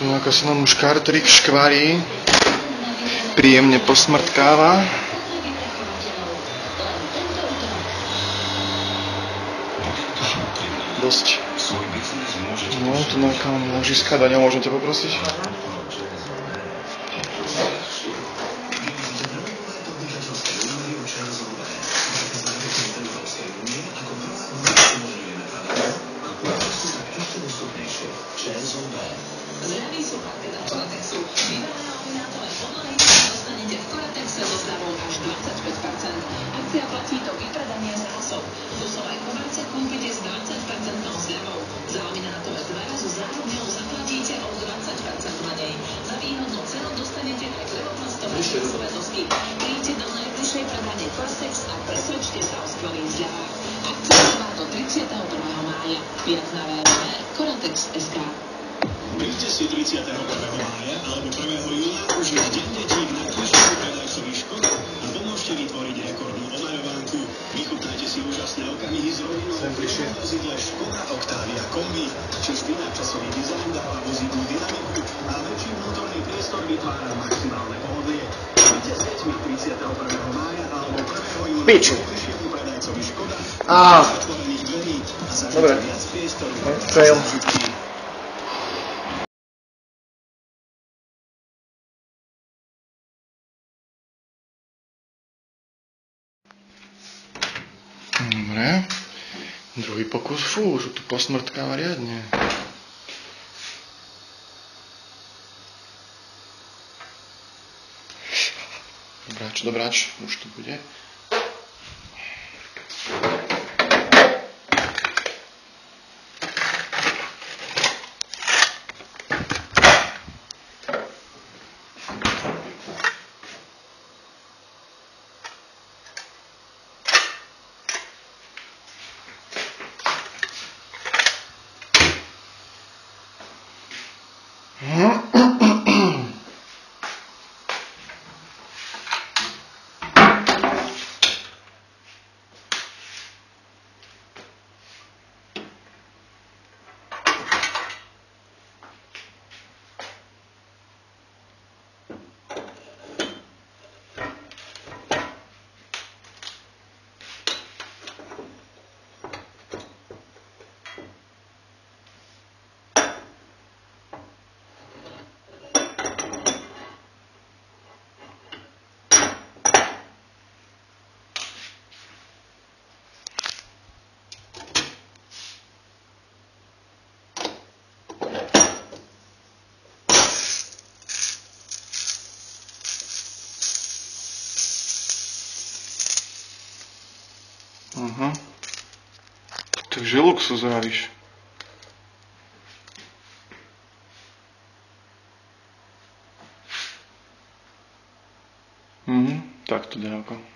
Tu ako sa nám už kartrik škvarí. Príjemne posmrtkáva. Dosť. No, tu nejaká ložiska, Daňo, môžem ťa poprosiť? Akcia platí do vypredania zásob. Dosové koberce kúpite s 20% zľavou. Za laminátové dvere so zárodňou zaplatíte o 20% menej. Za výhodnú cenu dostanete aj levoplastové špicové dosky. Príďte do najbližšej predane Coratex a presvedčte sa o skvelých zľavách. Akcia trvá do 31. mája. Viac na www.coratex.sk. Príďte si 31. mája alebo 1. júna už na Deň detí k najbližšiemu predajcovi Škoda a pomôžte vytvoriť rekordnú omaľovánku. Vychutnajte si úžasné okamihy s rodinou v vozidle Škoda Octavia Kombi. Čistý nadčasový dizajn dáva vozidlu dynamiku a väčší vnútorný priestor vytvára maximálne pohodlie. Príďte s deťmi 31. mája alebo 1. júna k najbližšiemu predajcovi Škoda a zatvorených dverí a zažite viac priestoru pre zážitky. Dobre. Druhý pokus. Fú, už tu posmrtkáva riadne. Dobráč, už to bude. Takže luxus vravíš. Tak to ďaleko.